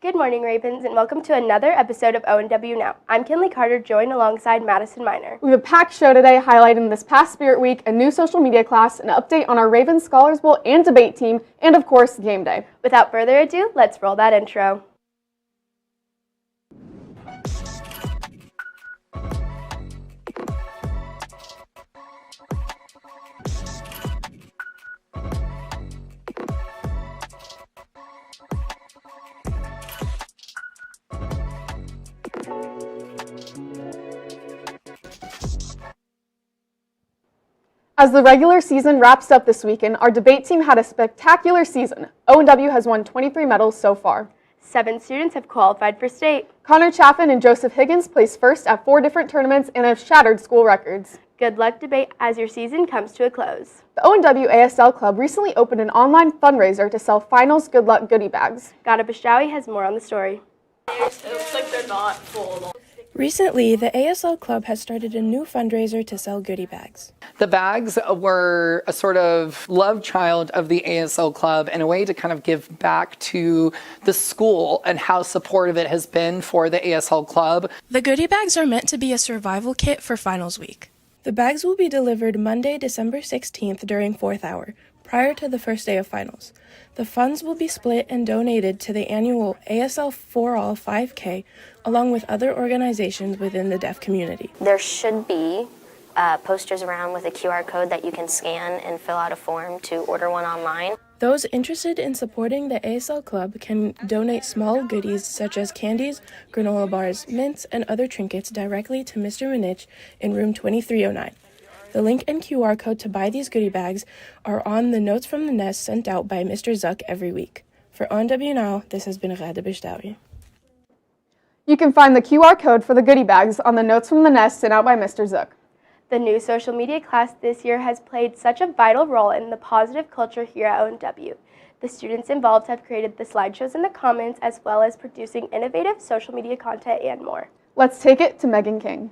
Good morning, Ravens, and welcome to another episode of ONW Now. I'm Kinley Carter, joined alongside Madison Miner. We have a packed show today highlighting this past Spirit Week, a new social media class, an update on our Ravens Scholars Bowl and debate team, and of course, game day. Without further ado, let's roll that intro. As the regular season wraps up this weekend, our debate team had a spectacular season. ONW has won 23 medals so far. 7 students have qualified for state. Connor Chaffin and Joseph Higgins placed first at 4 different tournaments and have shattered school records. Good luck, debate, as your season comes to a close. The ONW ASL Club recently opened an online fundraiser to sell finals Good Luck goodie bags. Gada Bashtawi has more on the story. It looks like they're not full. Recently, the ASL Club has started a new fundraiser to sell goodie bags. The bags were a sort of love child of the ASL Club and a way to kind of give back to the school and how supportive it has been for the ASL Club. The goodie bags are meant to be a survival kit for finals week. The bags will be delivered Monday, December 16th during 4th hour, prior to the first day of finals. The funds will be split and donated to the annual ASL For All 5K, along with other organizations within the deaf community. There should be posters around with a QR code that you can scan and fill out a form to order one online. Those interested in supporting the ASL Club can donate small goodies such as candies, granola bars, mints, and other trinkets directly to Mr. Minich in room 2309. The link and QR code to buy these goodie bags are on the Notes from the Nest sent out by Mr. Zuck every week. For ONW Now, this has been Gada Bashtawi. You can find the QR code for the goodie bags on the Notes from the Nest sent out by Mr. Zuck. The new social media class this year has played such a vital role in the positive culture here at ONW. The students involved have created the slideshows in the Commons, as well as producing innovative social media content and more. Let's take it to Megan King.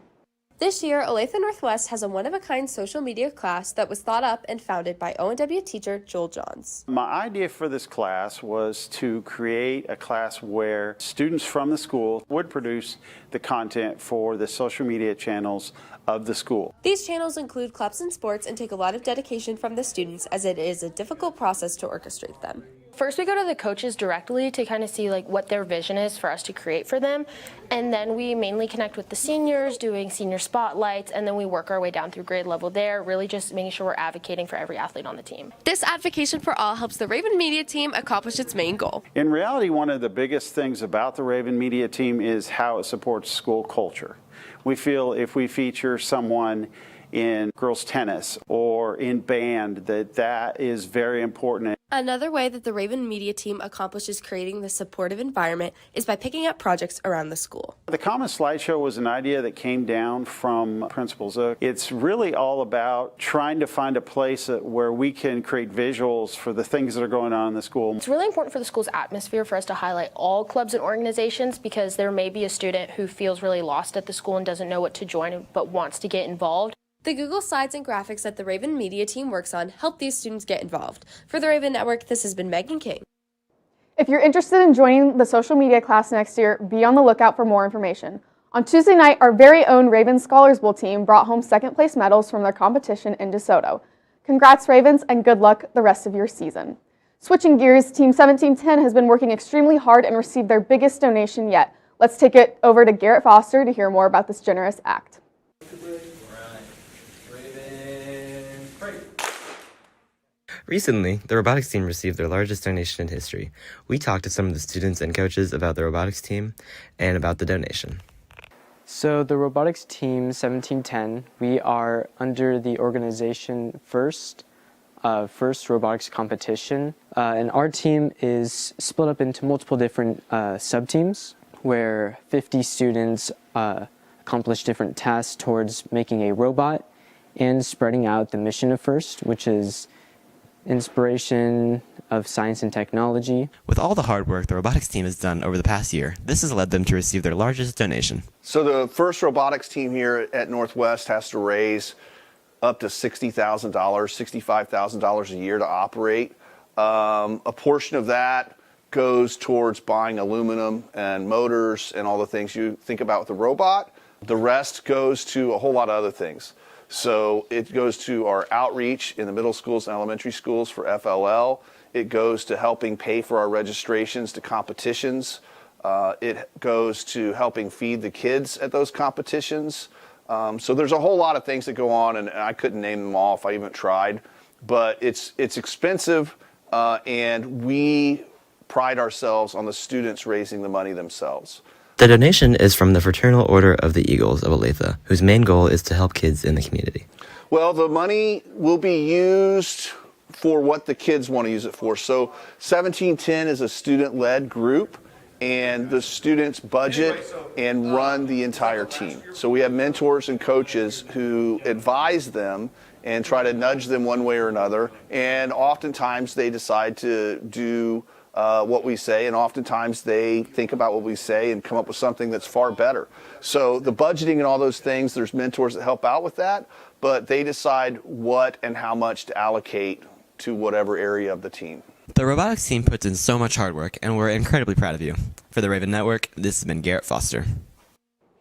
This year, Olathe Northwest has a one-of-a-kind social media class that was thought up and founded by ONW teacher Joel Johns. My idea for this class was to create a class where students from the school would produce the content for the social media channels of the school. These channels include clubs and sports and take a lot of dedication from the students, as it is a difficult process to orchestrate them. First, we go to the coaches directly to kind of see what their vision is for us to create for them. And then we mainly connect with the seniors, doing senior spotlights, and then we work our way down through grade level there, really just making sure we're advocating for every athlete on the team. This advocacy for all helps the Raven Media team accomplish its main goal. In reality, one of the biggest things about the Raven Media team is how it supports school culture. We feel if we feature someone in girls tennis or in band, that is very important. Another way that the Raven Media team accomplishes creating this supportive environment is by picking up projects around the school. The Common Slideshow was an idea that came down from Principal Zook. It's really all about trying to find a place where we can create visuals for the things that are going on in the school. It's really important for the school's atmosphere for us to highlight all clubs and organizations, because there may be a student who feels really lost at the school and doesn't know what to join but wants to get involved. The Google Slides and graphics that the Raven Media team works on help these students get involved. For the Raven Network, this has been Megan King. If you're interested in joining the social media class next year, be on the lookout for more information. On Tuesday night, our very own Raven Scholars Bowl team brought home second-place medals from their competition in DeSoto. Congrats, Ravens, and good luck the rest of your season. Switching gears, Team 1710 has been working extremely hard and received their biggest donation yet. Let's take it over to Garrett Foster to hear more about this generous act. Recently, the robotics team received their largest donation in history. We talked to some of the students and coaches about the robotics team and about the donation. So the robotics team 1710, we are under the organization First Robotics Competition. And our team is split up into multiple different sub-teams where 50 students accomplish different tasks towards making a robot and spreading out the mission of First, which is inspiration of science and technology. With all the hard work the robotics team has done over the past year, this has led them to receive their largest donation. So the First robotics team here at Northwest has to raise up to $60,000, $65,000 a year to operate. A portion of that goes towards buying aluminum and motors and all the things you think about with the robot. The rest goes to a whole lot of other things. So it goes to our outreach in the middle schools and elementary schools for FLL. It goes to helping pay for our registrations to competitions. It goes to helping feed the kids at those competitions. So there's a whole lot of things that go on, and I couldn't name them all if I even tried. But it's expensive, and we pride ourselves on the students raising the money themselves. The donation is from the Fraternal Order of the Eagles of Olathe, whose main goal is to help kids in the community. Well, the money will be used for what the kids want to use it for. So 1710 is a student-led group, and the students budget and run the entire team. So we have mentors and coaches who advise them and try to nudge them one way or another, and oftentimes they decide to do what we say, and oftentimes they think about what we say and come up with something that's far better. So the budgeting and all those things, there's mentors that help out with that, but they decide what and how much to allocate to whatever area of the team. The robotics team puts in so much hard work, and we're incredibly proud of you. For the Raven Network, this has been Garrett Foster.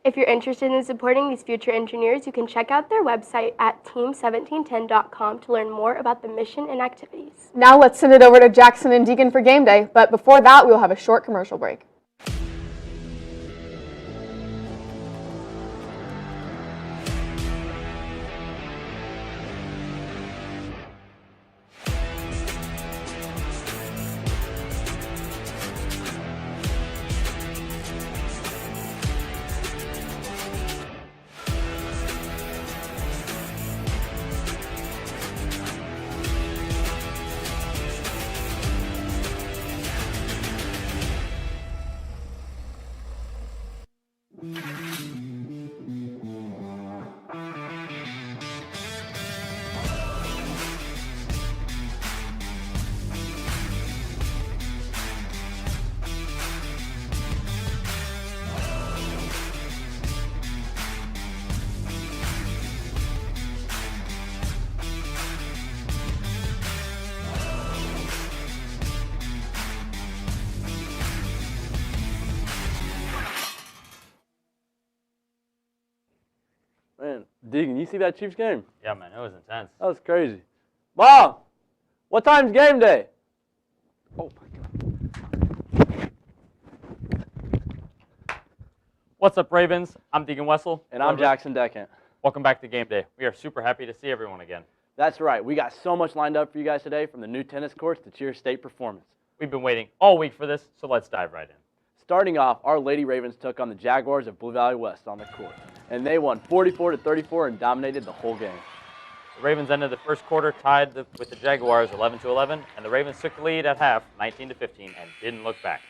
If you're interested in supporting these future engineers, you can check out their website at team1710.com to learn more about the mission and activities. Now let's send it over to Jackson and Deegan for game day, but before that, we'll have a short commercial break. Man, Deegan, you see that Chiefs game? Yeah, man, it was intense. That was crazy. Mom, what time's game day? Oh, my God. What's up, Ravens? I'm Deegan Wessel. And I'm Jackson Decant. Welcome back to game day. We are super happy to see everyone again. That's right. We got so much lined up for you guys today, from the new tennis courts to cheer state performance. We've been waiting all week for this, so let's dive right in. Starting off, our Lady Ravens took on the Jaguars of Blue Valley West on the court, and they won 44-34 and dominated the whole game. The Ravens ended the first quarter tied with the Jaguars 11-11, and the Ravens took the lead at half 19-15 and didn't look back.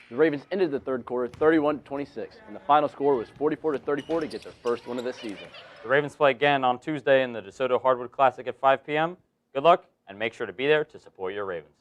The Ravens ended the third quarter 31-26, and the final score was 44-34 to get their first win of the season. The Ravens play again on Tuesday in the DeSoto Hardwood Classic at 5 p.m. Good luck, and make sure to be there to support your Ravens.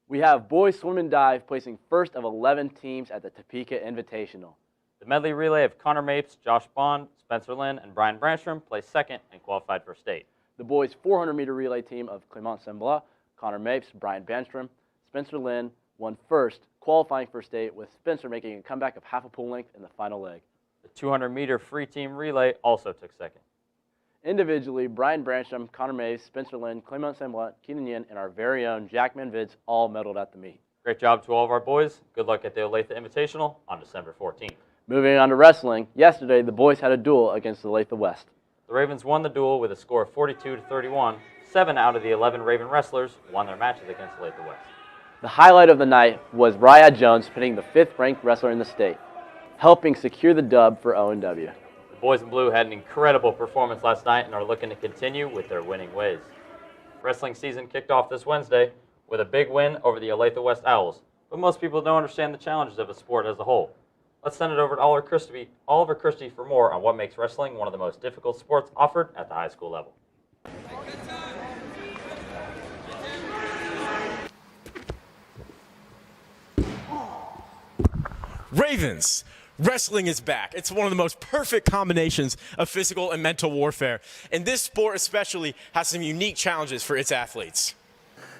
We have boys swim and dive placing first of 11 teams at the Topeka Invitational. The medley relay of Connor Mapes, Josh Bond, Spencer Lynn, and Brian Branstrom placed second and qualified for state. The boys 400-meter relay team of Clement Saint-Blois, Connor Mapes, Brian Branstrom, Spencer Lynn won first, qualifying for state, with Spencer making a comeback of half a pool length in the final leg. The 200-meter free team relay also took second. Individually, Brian Branstrom, Connor Mays, Spencer Lynn, Clement Saint-Blois, Keenan Yin, and our very own Jack Manvids all medaled at the meet. Great job to all of our boys. Good luck at the Olathe Invitational on December 14th. Moving on to wrestling, yesterday the boys had a duel against the Olathe West. The Ravens won the duel with a score of 42-31. 7 out of the 11 Raven wrestlers won their matches against Olathe West. The highlight of the night was Raya Jones pinning the 5th-ranked wrestler in the state, helping secure the dub for ONW. The boys in blue had an incredible performance last night and are looking to continue with their winning ways. Wrestling season kicked off this Wednesday with a big win over the Olathe West Owls, but most people don't understand the challenges of a sport as a whole. Let's send it over to Oliver Christie for more on what makes wrestling one of the most difficult sports offered at the high school level. Ravens, wrestling is back. It's one of the most perfect combinations of physical and mental warfare. And this sport especially has some unique challenges for its athletes.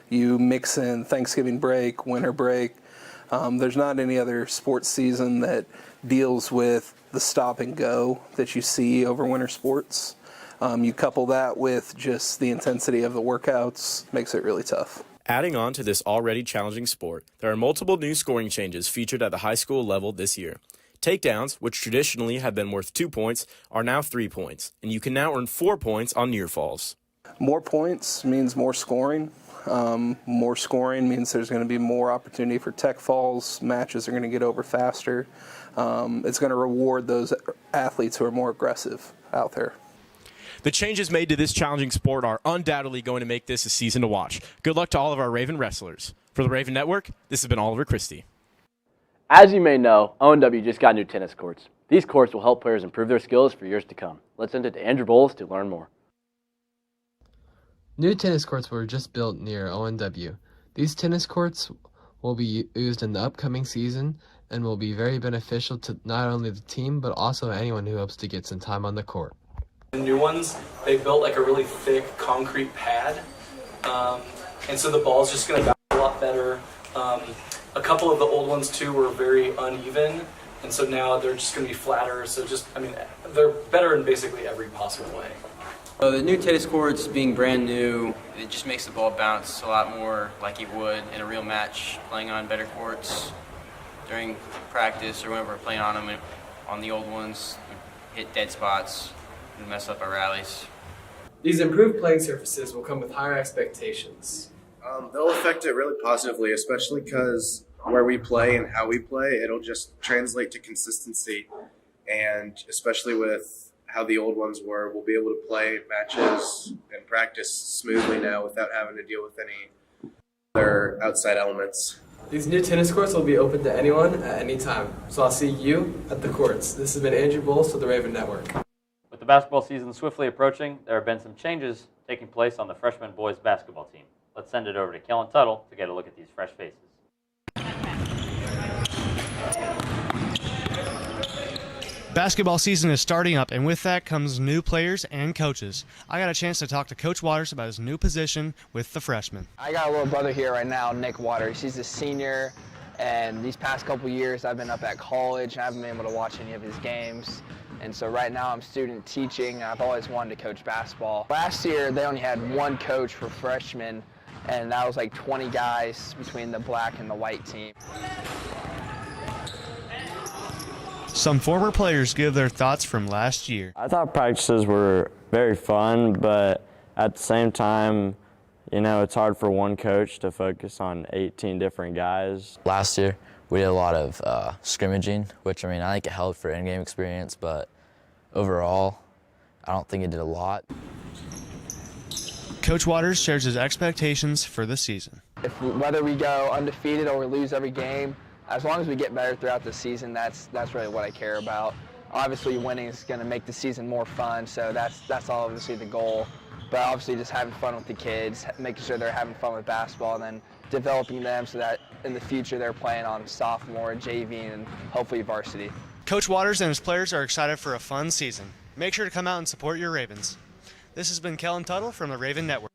You mix in Thanksgiving break, winter break, There's not any other sports season that deals with the stop and go that you see over winter sports. You couple that with just the intensity of the workouts, makes it really tough. Adding on to this already challenging sport, there are multiple new scoring changes featured at the high school level this year. Takedowns, which traditionally have been worth 2 points, are now 3 points, and you can now earn 4 points on near falls. More points means more scoring. More scoring means there's going to be more opportunity for tech falls. Matches are going to get over faster. It's going to reward those athletes who are more aggressive out there. The changes made to this challenging sport are undoubtedly going to make this a season to watch. Good luck to all of our Raven wrestlers. For the Raven Network, this has been Oliver Christie. As you may know, ONW just got new tennis courts. These courts will help players improve their skills for years to come. Let's send it to Andrew Bowles to learn more. New tennis courts were just built near ONW. These tennis courts will be used in the upcoming season and will be very beneficial to not only the team but also anyone who hopes to get some time on the court. The new ones, they built like a really thick concrete pad, and so the ball's just going to bounce a lot better. A couple of the old ones too were very uneven, and so now they're just going to be flatter. So they're better in basically every possible way. The new tennis courts being brand new, it just makes the ball bounce a lot more like it would in a real match, playing on better courts during practice or whenever we're playing on them. On the old ones, we hit dead spots and mess up our rallies. These improved playing surfaces will come with higher expectations. They'll affect it really positively, especially because where we play and how we play, it'll just translate to consistency. And especially with how the old ones were, we'll be able to play matches and practice smoothly now without having to deal with any other outside elements. These new tennis courts will be open to anyone at any time, so I'll see you at the courts. This has been Andrew Bowles for the Raven Network. With the basketball season swiftly approaching, there have been some changes taking place on the freshman boys basketball team. Let's send it over to Kellen Tuttle to get a look at these fresh faces. Basketball season is starting up, and with that comes new players and coaches. I got a chance to talk to Coach Waters about his new position with the freshmen. I got a little brother here right now, Nick Waters. He's a senior, and these past couple years I've been up at college and I haven't been able to watch any of his games. And so right now I'm student teaching, and I've always wanted to coach basketball. Last year they only had one coach for freshmen, and that was like 20 guys between the black and the white team. Some former players give their thoughts from last year. I thought practices were very fun, but at the same time, you know, it's hard for one coach to focus on 18 different guys. Last year, we did a lot of scrimmaging, which, I think it helped for in-game experience, but overall, I don't think it did a lot. Coach Waters shares his expectations for the season. Whether we go undefeated or we lose every game, as long as we get better throughout the season, that's really what I care about. Obviously, winning is going to make the season more fun, so that's obviously the goal. But obviously, just having fun with the kids, making sure they're having fun with basketball, and then developing them so that in the future they're playing on sophomore, JV, and hopefully varsity. Coach Waters and his players are excited for a fun season. Make sure to come out and support your Ravens. This has been Kellen Tuttle from the Raven Network.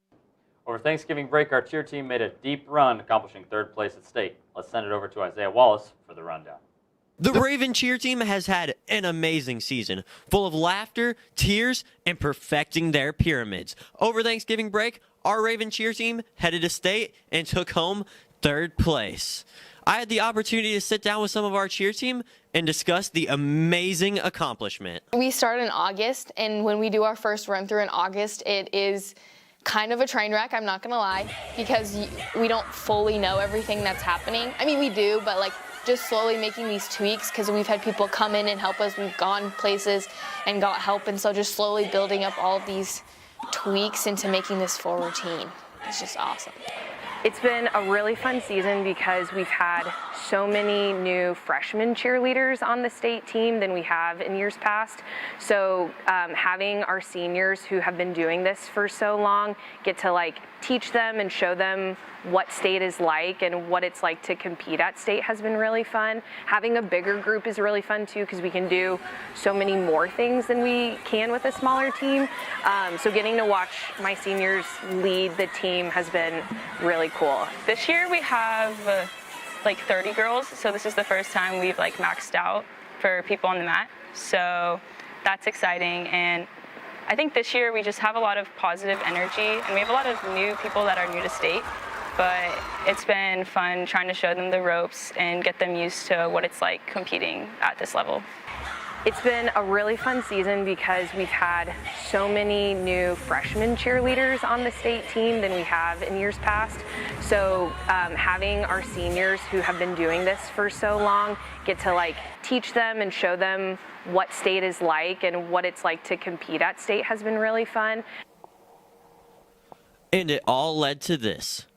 Over Thanksgiving break, our cheer team made a deep run, accomplishing third place at state. Let's send it over to Isaiah Wallace for the rundown. The Raven cheer team has had an amazing season, full of laughter, tears, and perfecting their pyramids. Over Thanksgiving break, our Raven cheer team headed to state and took home third place. I had the opportunity to sit down with some of our cheer team and discuss the amazing accomplishment. We start in August, and when we do our first run through in August, it is kind of a train wreck, I'm not gonna lie, because we don't fully know everything that's happening. I mean, we do, but like just slowly making these tweaks, because we've had people come in and help us. We've gone places and got help, and so just slowly building up all of these tweaks into making this full routine. It's just awesome. It's been a really fun season because we've had so many new freshman cheerleaders on the state team than we have in years past. So having our seniors who have been doing this for so long get to teach them and show them what state is like and what it's like to compete at state has been really fun. Having a bigger group is really fun too, because we can do so many more things than we can with a smaller team. So getting to watch my seniors lead the team has been really cool. This year we have like 30 girls, so this is the first time we've like maxed out for people on the mat. So that's exciting, and I think this year we just have a lot of positive energy, and we have a lot of new people that are new to state, but it's been fun trying to show them the ropes and get them used to what it's like competing at this level. It's been a really fun season because we've had so many new freshman cheerleaders on the state team than we have in years past. So having our seniors who have been doing this for so long get to like teach them and show them what state is like and what it's like to compete at state has been really fun. And it all led to this.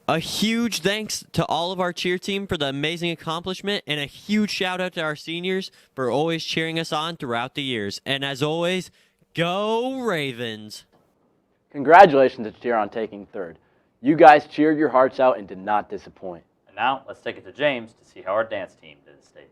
A huge thanks to all of our cheer team for the amazing accomplishment, and a huge shout out to our seniors for always cheering us on throughout the years. And as always, go Ravens! Congratulations to cheer on taking third. You guys cheered your hearts out and did not disappoint. And now let's take it to James to see how our dance team did at state.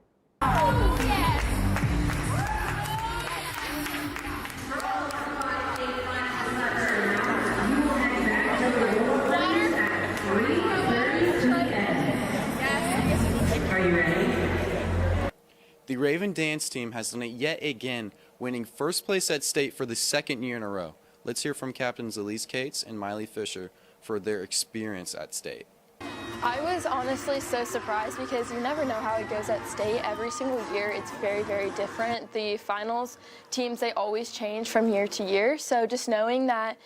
The Raven dance team has done it yet again, winning first place at state for the second year in a row. Let's hear from Captains Elise Cates and Miley Fisher for their experience at state. I was honestly so surprised because you never know how it goes at state. Every single year it's very, very different. The finals teams, they always change from year to year. So just knowing that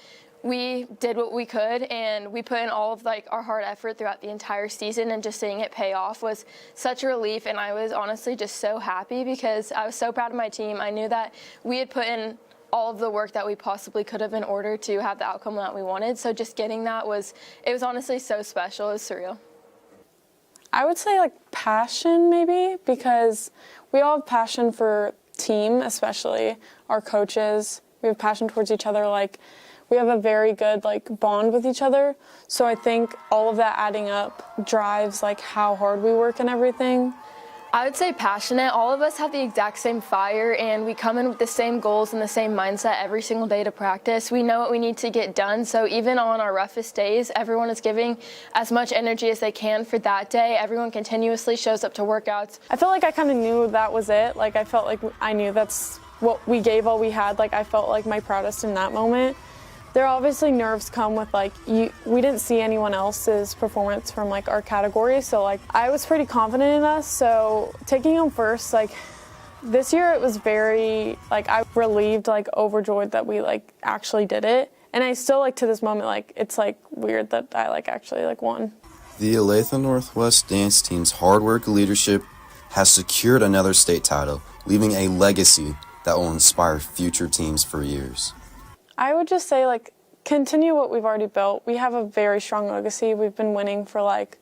we did what we could and we put in all of like our hard effort throughout the entire season, and just seeing it pay off was such a relief. And I was honestly just so happy because I was so proud of my team. I knew that we had put in all of the work that we possibly could have in order to have the outcome that we wanted. So just getting that was honestly so special. It was surreal. I would say like passion maybe, because we all have passion for team, especially our coaches. We have passion towards each other. Like, we have a very good like bond with each other. So I think all of that adding up drives like how hard we work and everything. I would say passionate. All of us have the exact same fire, and we come in with the same goals and the same mindset every single day to practice. We know what we need to get done, so even on our roughest days, everyone is giving as much energy as they can for that day. Everyone continuously shows up to workouts. I felt like I kind of knew that was it. Like, I felt like I knew that's what we gave all we had. Like, I felt like my proudest in that moment. There are obviously nerves come with like, we didn't see anyone else's performance from like our category, so like I was pretty confident in us. So taking them first, like this year it was very like I relieved, like overjoyed that we like actually did it. And I still like to this moment, like it's like weird that I like actually like won. The Olathe Northwest dance team's hard work and leadership has secured another state title, leaving a legacy that will inspire future teams for years. I would just say, like, continue what we've already built. We have a very strong legacy. We've been winning for, like,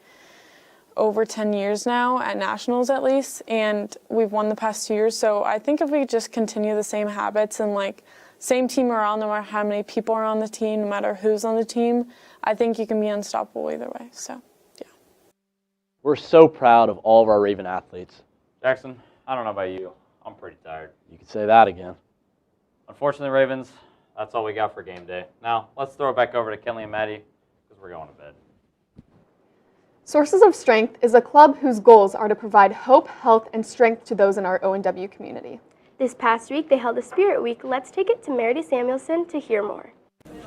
over 10 years now, at nationals at least, and we've won the past 2 years. So I think if we just continue the same habits and, like, same team morale, no matter how many people are on the team, no matter who's on the team, I think you can be unstoppable either way. So, yeah. We're so proud of all of our Raven athletes. Jackson, I don't know about you. I'm pretty tired. You could say that again. Unfortunately, Ravens, that's all we got for game day. Now, let's throw it back over to Kelly and Maddie because we're going to bed. Sources of Strength is a club whose goals are to provide hope, health, and strength to those in our ONW community. This past week, they held a Spirit Week. Let's take it to Meredith Samuelson to hear more.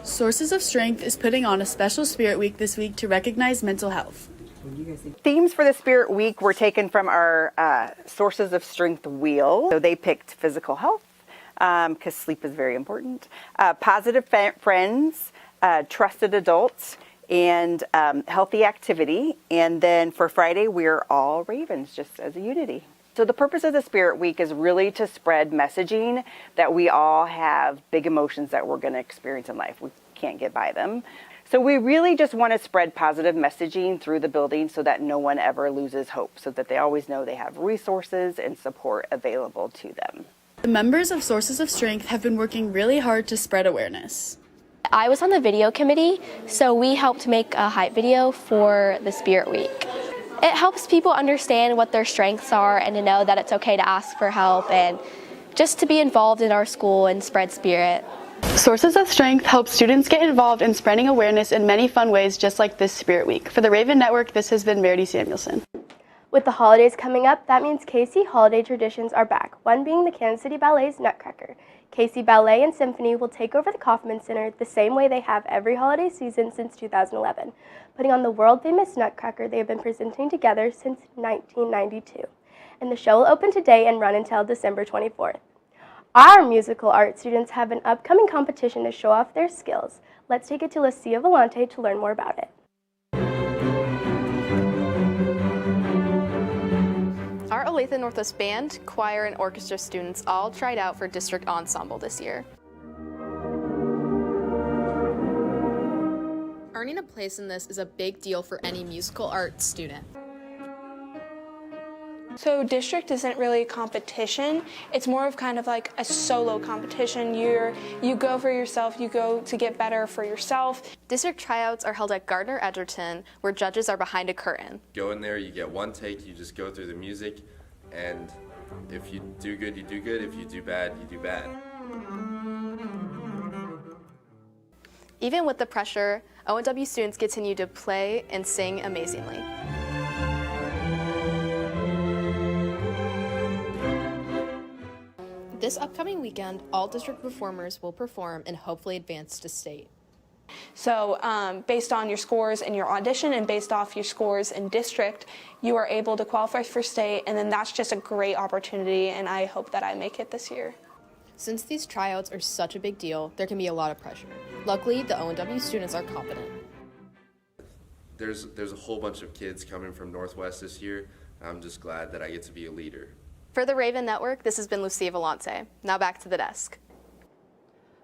Sources of Strength is putting on a special Spirit Week this week to recognize mental health. Themes for the Spirit Week were taken from our Sources of Strength wheel. So they picked physical health, because sleep is very important, positive friends, trusted adults, and healthy activity. And then for Friday, we're all Ravens, just as a unity. So the purpose of the Spirit Week is really to spread messaging that we all have big emotions that we're going to experience in life. We can't get by them. So we really just want to spread positive messaging through the building so that no one ever loses hope, so that they always know they have resources and support available to them. The members of Sources of Strength have been working really hard to spread awareness. I was on the video committee, so we helped make a hype video for the Spirit Week. It helps people understand what their strengths are and to know that it's okay to ask for help and just to be involved in our school and spread spirit. Sources of Strength help students get involved in spreading awareness in many fun ways, just like this Spirit Week. For the Raven Network, this has been Meredith Samuelson. With the holidays coming up, that means KC holiday traditions are back, one being the Kansas City Ballet's Nutcracker. KC Ballet and Symphony will take over the Kauffman Center the same way they have every holiday season since 2011, putting on the world-famous Nutcracker they have been presenting together since 1992. And the show will open today and run until December 24th. Our musical art students have an upcoming competition to show off their skills. Let's take it to Lucia Volante to learn more about it. Our Olathe Northwest Band, choir, and orchestra students all tried out for district ensemble this year. Earning a place in this is a big deal for any musical arts student. So district isn't really a competition. It's more of kind of like a solo competition. You go for yourself, you go to get better for yourself. District tryouts are held at Gardner Edgerton, where judges are behind a curtain. Go in there, you get one take, you just go through the music, and if you do good, you do good. If you do bad, you do bad. Even with the pressure, ONW students continue to play and sing amazingly. This upcoming weekend, all district performers will perform and hopefully advance to state. So based on your scores in your audition and based off your scores in district, you are able to qualify for state, and then that's just a great opportunity, and I hope that I make it this year. Since these tryouts are such a big deal, there can be a lot of pressure. Luckily, the ONW students are confident. There's a whole bunch of kids coming from Northwest this year. I'm just glad that I get to be a leader. For the Raven Network, this has been Lucia Volante. Now back to the desk.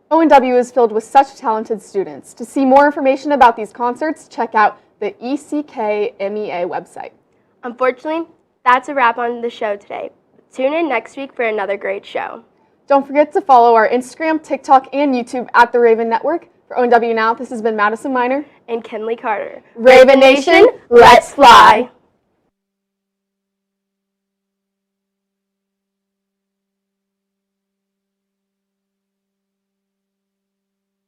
ONW is filled with such talented students. To see more information about these concerts, check out the ECKMEA website. Unfortunately, that's a wrap on the show today. Tune in next week for another great show. Don't forget to follow our Instagram, TikTok, and YouTube at The Raven Network. For ONW Now, this has been Madison Miner and Kinley Carter. Raven Nation, let's fly!